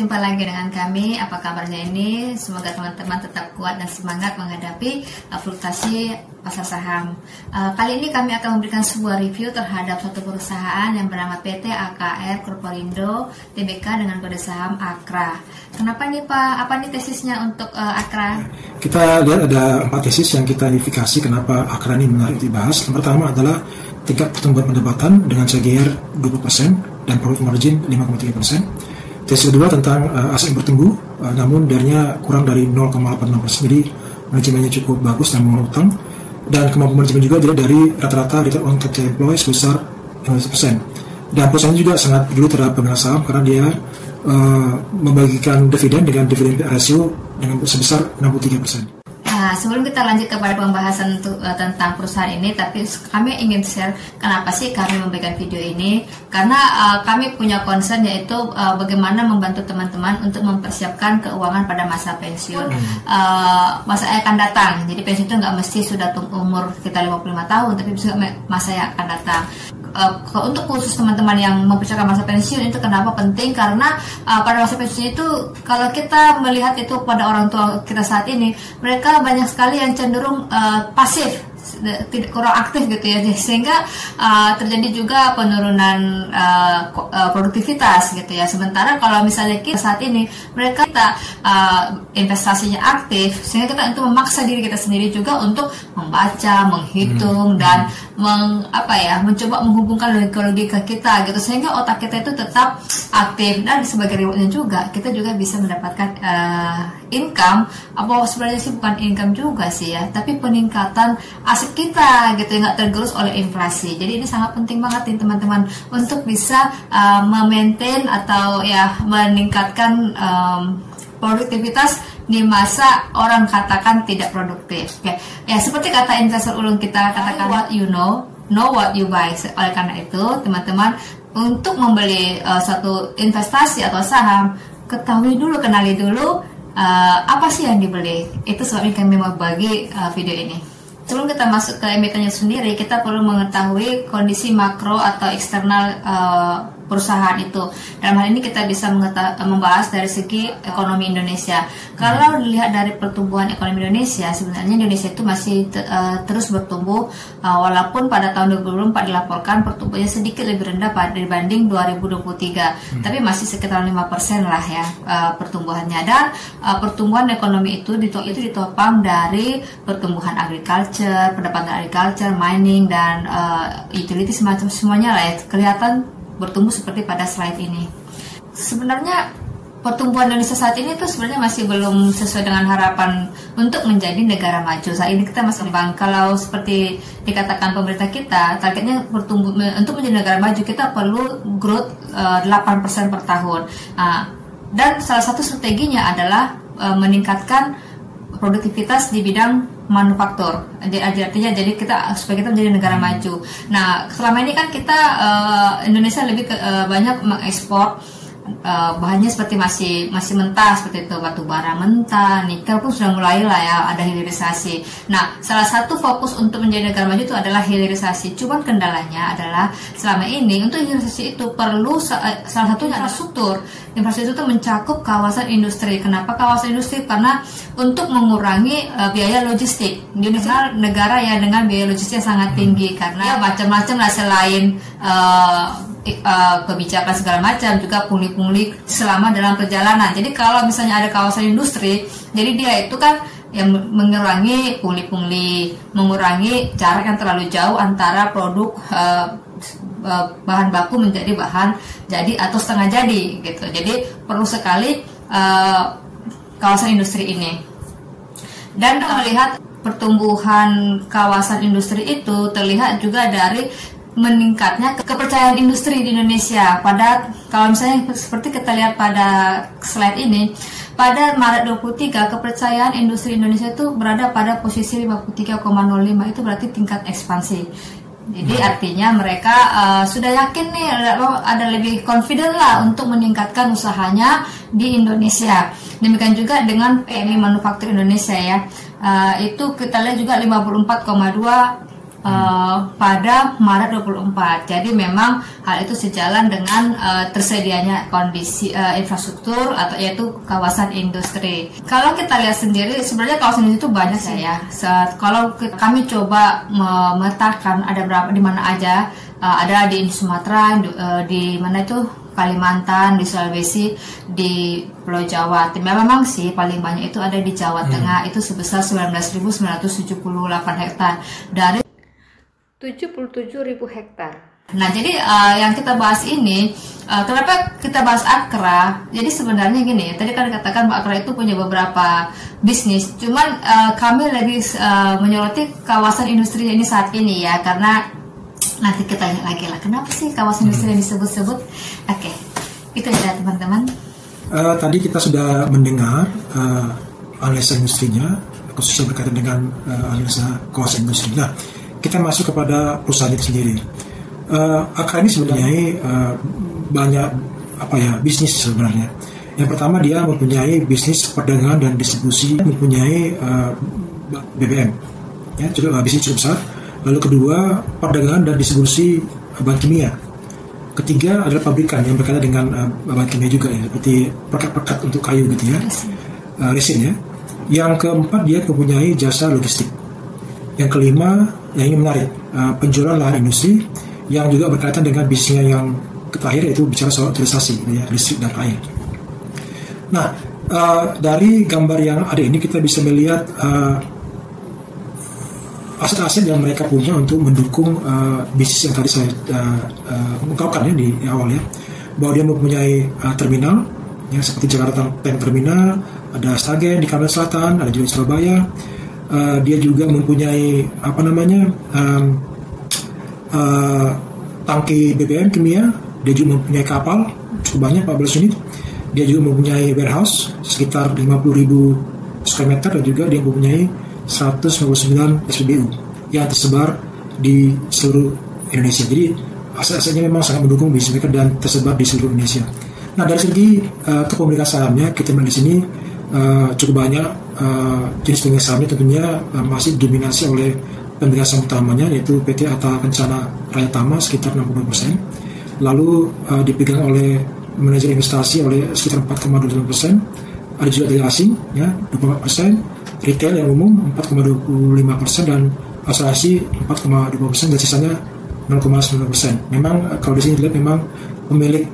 jumpa lagi dengan kami. Apa kabarnya ini? Semoga teman-teman tetap kuat dan semangat menghadapi fluktuasi pasar saham. Kali ini kami akan memberikan sebuah review terhadap suatu perusahaan yang bernama PT AKR Corporindo Tbk dengan kode saham AKRA. Kenapa nih Pak? Apa nih tesisnya untuk AKRA? Kita lihat ada 4 tesis yang kita identifikasi kenapa AKRA ini menarik dibahas. Yang pertama adalah tingkat pertumbuhan pendapatan dengan CAGR 20% dan profit margin 5,3%. Tesis kedua tentang aset yang bertumbuh, namun darinya kurang dari 0,86%, jadi manajemennya cukup bagus dan mengelola utang. Dan kemampuan manajemen juga dilihat dari rata-rata return on capital employed sebesar 15%. Dan perusahaan juga sangat peduli terhadap pemegang saham karena dia membagikan dividen dengan dividen ratio dengan sebesar 63%. Nah, sebelum kita lanjut kepada pembahasan tentang perusahaan ini, tapi kami ingin share kenapa sih kami membuat video ini. Karena kami punya concern, yaitu bagaimana membantu teman-teman untuk mempersiapkan keuangan pada masa pensiun, masa yang akan datang. Jadi pensiun itu nggak mesti sudah umur kita 55 tahun, tapi bisa masa yang akan datang. Untuk khusus teman-teman yang mempersiapkan masa pensiun, itu kenapa penting? Karena pada masa pensiun itu, kalau kita melihat itu pada orang tua kita saat ini, mereka banyak sekali yang cenderung pasif, tidak kurang aktif gitu ya, sehingga terjadi juga penurunan produktivitas gitu ya. Sementara kalau misalnya kita saat ini mereka investasinya aktif, sehingga kita itu memaksa diri kita sendiri juga untuk membaca, menghitung dan mencoba menghubungkan logika kita gitu, sehingga otak kita itu tetap aktif. Dan sebagai rewardnya juga kita juga bisa mendapatkan income, apa sebenarnya sih bukan income juga sih ya, tapi peningkatan aset kita gitu, nggak tergerus oleh inflasi. Jadi ini sangat penting banget nih teman-teman untuk bisa memaintain atau ya meningkatkan produktivitas di masa orang katakan tidak produktif. Oke. Ya seperti kata investor ulung kita katakan, what you know what you buy. Oleh karena itu teman-teman, untuk membeli suatu investasi atau saham, ketahui dulu, kenali dulu apa sih yang dibeli. Itu sebabnya kami mau bagi video ini. Sebelum kita masuk ke emitennya sendiri, kita perlu mengetahui kondisi makro atau eksternal perusahaan itu. Dalam hal ini kita bisa membahas dari segi ekonomi Indonesia. Kalau dilihat dari pertumbuhan ekonomi Indonesia, sebenarnya Indonesia itu masih terus bertumbuh, walaupun pada tahun 2024 dilaporkan pertumbuhannya sedikit lebih rendah dibanding 2023, tapi masih sekitar 5% lah ya pertumbuhannya. Dan pertumbuhan ekonomi itu ditopang dari pertumbuhan agriculture, pendapatan agriculture, mining, dan utility, semacam semuanya lah ya, kelihatan bertumbuh seperti pada slide ini. Sebenarnya pertumbuhan Indonesia saat ini tuh sebenarnya masih belum sesuai dengan harapan untuk menjadi negara maju. Saat ini kita masih bang, kalau seperti dikatakan pemerintah kita, targetnya bertumbuh untuk menjadi negara maju, kita perlu growth 8% per tahun. Dan salah satu strateginya adalah meningkatkan produktivitas di bidang manufaktur. Artinya jadi supaya kita menjadi negara maju. Nah, selama ini kan kita Indonesia lebih banyak mengekspor bahannya seperti masih mentah, seperti itu, batu bara mentah, nikel pun sudah mulai lah ya ada hilirisasi. Nah, salah satu fokus untuk menjadi negara maju itu adalah hilirisasi. Cuman kendalanya adalah selama ini untuk hilirisasi itu perlu salah satunya infrastruktur. Infrastruktur itu mencakup kawasan industri. Kenapa kawasan industri? Karena untuk mengurangi biaya logistik. Indonesia negara yang dengan biaya logistik yang sangat tinggi, karena macam-macam lah selain kebijakan segala macam, juga pungli-pungli selama dalam perjalanan. Jadi kalau misalnya ada kawasan industri, jadi dia itu kan yang mengurangi pungli-pungli, mengurangi jarak yang terlalu jauh antara produk bahan baku menjadi bahan jadi atau setengah jadi gitu. Jadi perlu sekali kawasan industri ini. Dan melihat pertumbuhan kawasan industri itu terlihat juga dari meningkatnya kepercayaan industri di Indonesia. Kalau misalnya seperti kita lihat pada slide ini, pada Maret 23 kepercayaan industri Indonesia itu berada pada posisi 53,05, itu berarti tingkat ekspansi. Jadi artinya mereka sudah yakin nih, ada lebih confident lah untuk meningkatkan usahanya di Indonesia. Demikian juga dengan PMI Manufaktur Indonesia ya, itu kita lihat juga 54,2 pada Maret 24. Jadi memang hal itu sejalan dengan tersedianya kondisi infrastruktur atau yaitu kawasan industri. Kalau kita lihat sendiri sebenarnya kawasan industri itu banyak sih ya. Kalau kami coba memetakan ada berapa di mana aja, ada di Sumatera, di mana itu Kalimantan, di Sulawesi, di Pulau Jawa. Memang sih paling banyak itu ada di Jawa Tengah, itu sebesar 19.978 hektar dari 77.000 hektar. Nah, jadi yang kita bahas ini, kenapa kita bahas Akra? Jadi sebenarnya gini, tadi kan dikatakan Mbak Akra itu punya beberapa bisnis. Cuman kami lebih menyoroti kawasan industri ini saat ini ya, karena nanti kita tanya lagi lah, kenapa sih kawasan industri yang disebut-sebut? Oke, itu ya teman-teman. Tadi kita sudah mendengar analisa industrinya, khususnya berkaitan dengan analisa kawasan industri. Nah, kita masuk kepada perusahaan itu sendiri. Akra ini sebenarnya banyak bisnis sebenarnya. Yang pertama, dia mempunyai bisnis perdagangan dan distribusi, mempunyai BBM, ya, bisnis cukup besar. Lalu kedua, perdagangan dan distribusi bahan kimia. Ketiga adalah pabrikan yang berkaitan dengan bahan kimia juga ya, seperti perekat-perekat untuk kayu gitu ya, resin ya. Yang keempat, dia mempunyai jasa logistik. Yang kelima, yang ini menarik, penjualan lahan industri yang juga berkaitan dengan bisnisnya yang terakhir, yaitu bicara soal utilisasi gitu ya, listrik dan air. Nah, dari gambar yang ada ini kita bisa melihat aset-aset yang mereka punya untuk mendukung bisnis yang tadi saya ungkapkan ya di awal ya, bahwa dia mempunyai terminal ya, seperti Jakarta Tank Terminal, ada Stagen di Kalimantan Selatan, ada juga di Surabaya. Dia juga mempunyai tangki BBM kimia. Dia juga mempunyai kapal cukup banyak, 14 unit. Dia juga mempunyai warehouse sekitar 50.000 square meter, dan juga dia mempunyai 159 SPBU yang tersebar di seluruh Indonesia. Jadi aset-asetnya memang sangat mendukung bisnis mereka dan tersebar di seluruh Indonesia. Nah, dari segi kepemilikan sahamnya, kita melihat di sini cukup banyak jenis pemilikan sahamnya tentunya masih didominasi oleh pemilikan saham utamanya, yaitu PT Atta Kencana Raya Tama sekitar 60%. Lalu dipegang oleh manajer investasi oleh sekitar 4,25%. Ada juga dari asing ya 24%. Retail yang umum 4,25% dan asuransi 4,20%, dan sisanya 0,9%. Memang kalau di sini dilihat memang pemilik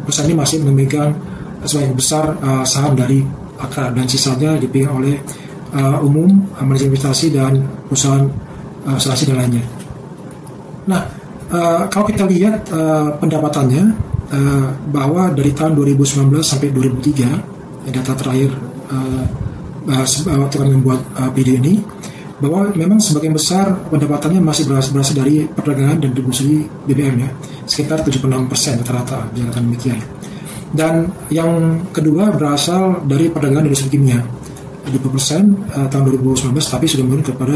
perusahaan ini masih memegang sebagian besar saham dari Akra, dan sisanya dipegang oleh umum, manajemen investasi dan perusahaan asuransi dan lainnya. Nah, kalau kita lihat pendapatannya, bahwa dari tahun 2019 sampai 2003, data terakhir waktu kami membuat video ini, bahwa memang sebagian besar pendapatannya masih berasal dari perdagangan dan distribusi BBM ya, sekitar 76% rata-rata, dikatakan demikian. Dan yang kedua berasal dari perdagangan dan distribusi kimia, 20% tahun 2019, tapi sudah menurun kepada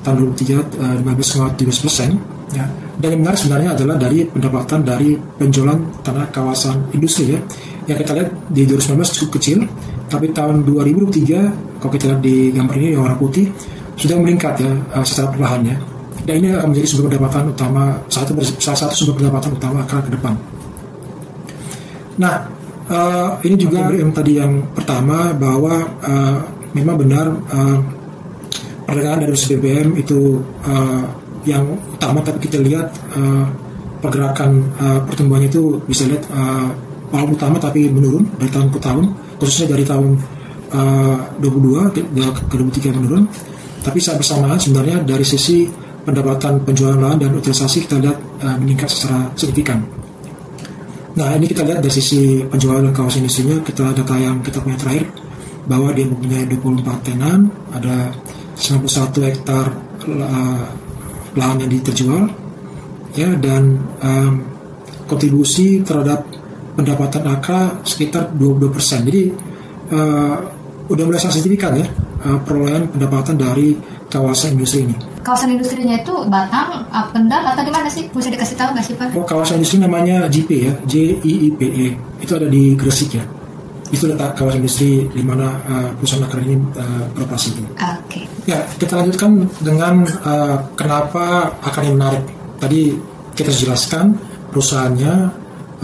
tahun 2003 15,13% ya. Dan yang menarik sebenarnya adalah dari pendapatan dari penjualan tanah kawasan industri ya, yang kita lihat di 2019 cukup kecil, tapi tahun 2023 kalau kita lihat di gambar ini yang warna putih sudah meningkat ya secara perlahan ya. Dan ini akan menjadi sumber pendapatan utama, salah satu sumber pendapatan utama Akra ke depan. Nah, ini juga yang tadi yang pertama, bahwa memang benar perdagangan dari BBM itu yang utama, tapi kita lihat pergerakan pertumbuhannya itu bisa lihat walaupun utama tapi menurun dari tahun ke tahun, khususnya dari tahun 22 ke 23 menurun. Tapi saat bersamaan sebenarnya dari sisi pendapatan penjualan lahan dan utilisasi kita lihat meningkat secara signifikan. Nah, ini kita lihat dari sisi penjualan kawasan industrinya, kita data yang kita punya terakhir, bahwa dia mempunyai 24 tenan, ada 91 hektar lahan yang terjual ya, dan kontribusi terhadap pendapatan Akra sekitar 22%. Jadi udah mulai sangat signifikan ya perolehan pendapatan dari kawasan industri ini. Kawasan industrinya itu Batang, Kendal atau di mana sih? Bisa dikasih tahu nggak sih Pak? Oh, kawasan industri namanya JIPE ya, JIIPE. Itu ada di Gresik ya. Itu letak kawasan industri di mana perusahaan Akran ini beroperasi. Oke. Ya, kita lanjutkan dengan kenapa Akran ini menarik. Tadi kita jelaskan perusahaannya,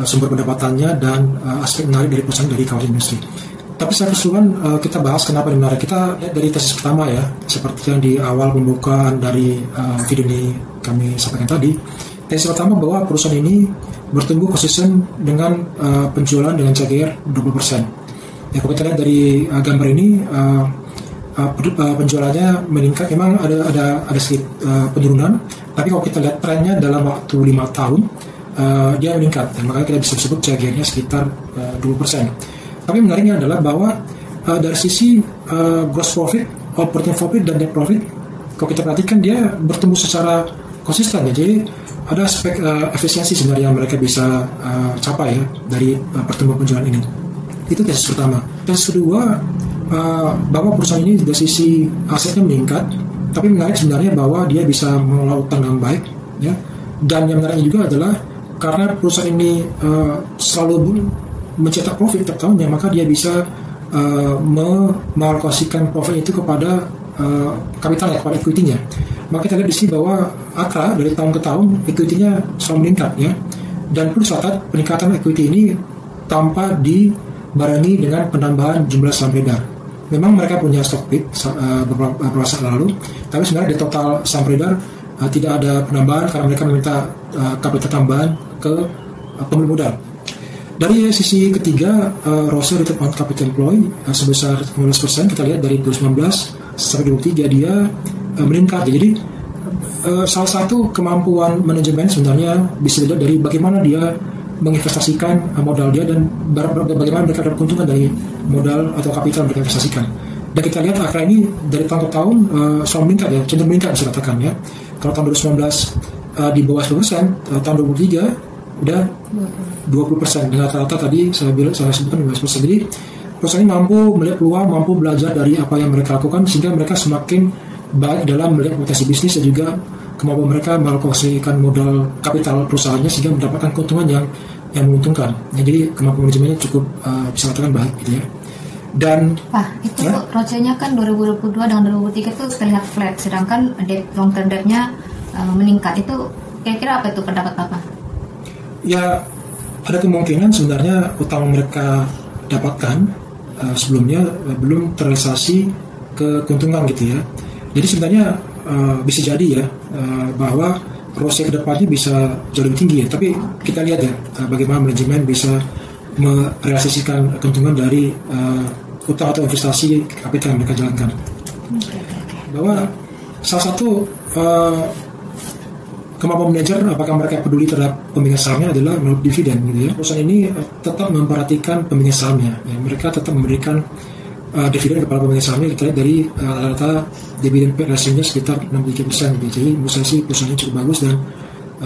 sumber pendapatannya, dan aspek menarik dari perusahaan dari kawasan industri. Tapi secara keseluruhan kita bahas kenapa ini menarik. Kita lihat dari tesis pertama ya, seperti yang di awal pembukaan dari video ini kami sampaikan tadi. Tesis pertama bahwa perusahaan ini bertumbuh konsisten dengan penjualan dengan CAGR 20%. Ya, kalau kita lihat dari gambar ini, penjualannya meningkat. Memang ada sedikit penurunan, tapi kalau kita lihat trennya dalam waktu 5 tahun, dia meningkat. Dan makanya kita bisa sebut CAGR-nya sekitar 20%. Tapi menariknya adalah bahwa dari sisi gross profit, operating profit, dan net profit, kalau kita perhatikan dia bertumbuh secara konsisten ya. Jadi ada aspek efisiensi sebenarnya yang mereka bisa capai ya dari pertumbuhan penjualan ini. Itu tesis pertama. Tesis kedua, bahwa perusahaan ini dari sisi asetnya meningkat, tapi menarik sebenarnya bahwa dia bisa mengelola utang dengan baik ya. Dan yang menariknya juga adalah karena perusahaan ini selalu mencetak profit tiap tahunnya, maka dia bisa mengalokasikan profit itu kepada kapitalnya, kepada equity-nya. Maka kita lihat di sini bahwa Akra dari tahun ke tahun equity-nya selalu meningkat ya. Dan perlu catat, peningkatan equity ini tanpa dibarengi dengan penambahan jumlah saham beredar. Memang mereka punya stock pick beberapa saat lalu, tapi sebenarnya di total saham beredar tidak ada penambahan karena mereka meminta kapital tambahan ke pemilik modal. Dari sisi ketiga, ROCE return on capital employed sebesar 15%. Kita lihat dari 2019 sampai 2023 dia meningkat. Jadi salah satu kemampuan manajemen sebenarnya bisa dilihat dari bagaimana dia menginvestasikan modal dia dan bagaimana mereka dapat keuntungan dari modal atau kapital yang mereka investasikan. Dan kita lihat Akra ini dari tahun ke tahun selalu meningkat ya, cenderung meningkat bisa katakan ya. Kalau tahun 2019 di bawah 10%, tahun 2023 udah 20%. Dengan rata-rata tadi saya sebutkan 15%. Jadi perusahaan ini mampu melihat peluang, mampu belajar dari apa yang mereka lakukan sehingga mereka semakin baik dalam melihat potensi bisnis dan juga kemampuan mereka mengalokasikan modal kapital perusahaannya sehingga mendapatkan keuntungan yang menguntungkan. Ya, jadi kemampuan manajemennya cukup bisa katakan baik gitu ya. Dan itu ROCE-nya kan 2022 dengan 2023 itu terlihat flat, sedangkan long term debt-nya meningkat. Itu kira-kira apa itu pendapat Bapak? Ya, ada kemungkinan sebenarnya utang mereka dapatkan sebelumnya belum terrealisasi ke keuntungan gitu ya. Jadi sebenarnya bisa jadi ya bahwa ROCE kedepannya bisa jauh lebih tinggi ya. Tapi kita lihat ya bagaimana manajemen bisa merealisasikan keuntungan dari utang atau investasi kapital yang mereka jalankan. Bahwa salah satu kemampuan manajer apakah mereka peduli terhadap pemegang sahamnya adalah melalui dividen gitu ya. Perusahaan ini tetap memperhatikan pemegang sahamnya ya. Mereka tetap memberikan dividen kepada pemegang sahamnya. Kita lihat dari rata-rata dividen payout ratio-nya sekitar 63% gitu. Jadi menurut saya sih perusahaannya cukup bagus dan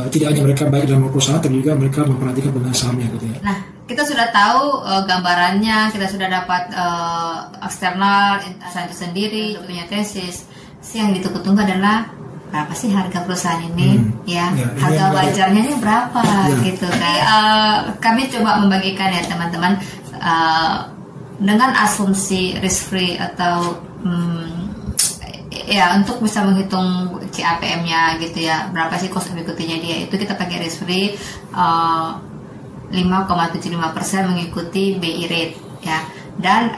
tidak hanya mereka baik dalam perusahaan tapi juga mereka memperhatikan pemegang sahamnya gitu ya. Nah, kita sudah tahu gambarannya, kita sudah dapat eksternal, internal itu sendiri, punya tesis. Yang ditunggu-tunggu adalah berapa sih harga perusahaan ini harga wajarnya ini berapa gitu kan. Kami coba membagikan ya teman-teman dengan asumsi risk free atau untuk bisa menghitung CAPM-nya gitu ya, berapa sih cost of equity-nya dia, itu kita pakai risk free 5,75% mengikuti BI rate ya. Dan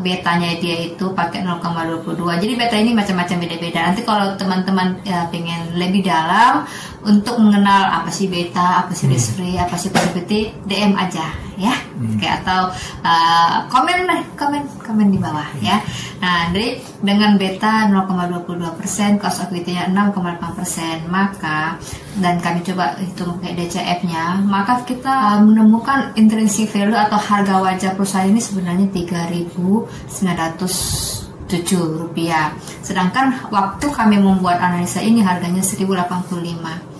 betanya dia itu pakai 0,22. Jadi beta ini macam-macam beda-beda. Nanti kalau teman-teman pengen lebih dalam untuk mengenal apa sih beta, apa sih risk free, apa sih positivity, DM aja ya. Kayak atau komen di bawah ya. Nah, jadi dengan beta 0,22%, cost of equity-nya 6,8%, maka dan kami coba hitung kayak DCF-nya, maka kita menemukan intrinsic value atau harga wajar perusahaan ini sebenarnya Rp3.907. Sedangkan waktu kami membuat analisa ini harganya Rp1.085.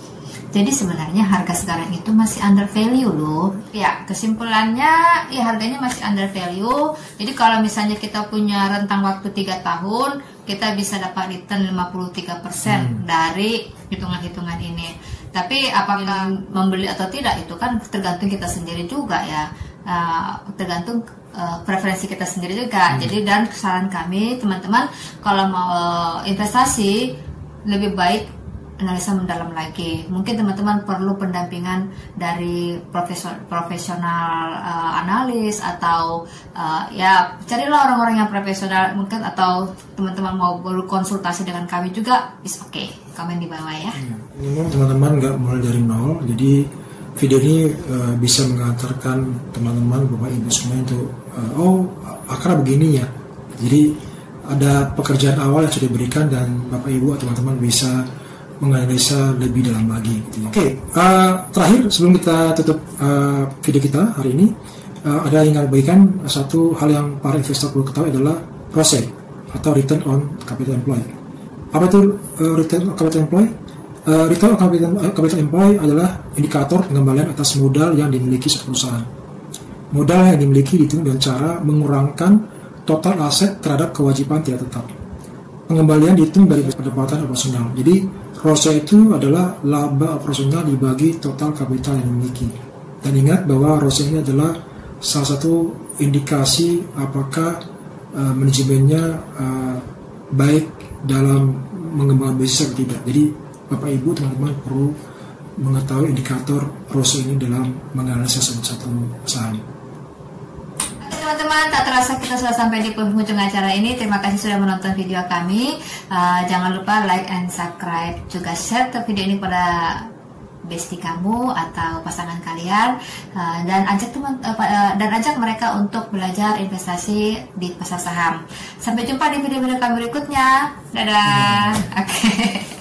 Jadi sebenarnya harga sekarang itu masih under value loh. Ya, kesimpulannya ya harganya masih under value. Jadi kalau misalnya kita punya rentang waktu 3 tahun, kita bisa dapat return 53% dari hitungan-hitungan ini. Tapi apakah membeli atau tidak itu kan tergantung kita sendiri juga ya. Tergantung preferensi kita sendiri juga. Jadi dan saran kami teman-teman kalau mau investasi lebih baik analisa mendalam lagi. Mungkin teman-teman perlu pendampingan dari profesional analis atau ya carilah orang-orang yang profesional mungkin, atau teman-teman mau berkonsultasi dengan kami juga is okay. Komen di bawah ya. Memang teman-teman nggak mulai dari nol, jadi video ini bisa mengantarkan teman-teman Bapak Ibu semua untuk Akra begini ya. Jadi ada pekerjaan awal yang sudah diberikan dan Bapak Ibu atau teman-teman bisa menganalisa lebih dalam lagi. Gitu. Oke, terakhir sebelum kita tutup video kita hari ini, ada yang ingin berikan satu hal yang para investor perlu ketahui adalah ROCE atau Return on Capital Employed. Apa itu Return on Capital Employed? Return on Capital Employed adalah indikator pengembalian atas modal yang dimiliki suatu perusahaan. Modal yang dimiliki dihitung dengan cara mengurangkan total aset terhadap kewajiban tidak tetap. Pengembalian dihitung dari pendapatan operasional. Jadi ROCE itu adalah laba operasional dibagi total kapital yang dimiliki. Dan ingat bahwa ROCE ini adalah salah satu indikasi apakah manajemennya baik dalam mengembangkan bisnis atau tidak. Jadi Bapak Ibu teman-teman perlu mengetahui indikator ROCE ini dalam menganalisa satu saham. Teman-teman, tak terasa kita sudah sampai di penghujung acara ini. Terima kasih sudah menonton video kami. Jangan lupa like and subscribe, juga share video ini pada bestie kamu atau pasangan kalian, dan ajak mereka untuk belajar investasi di pasar saham. Sampai jumpa di video-video kami berikutnya. Dadah. Oke.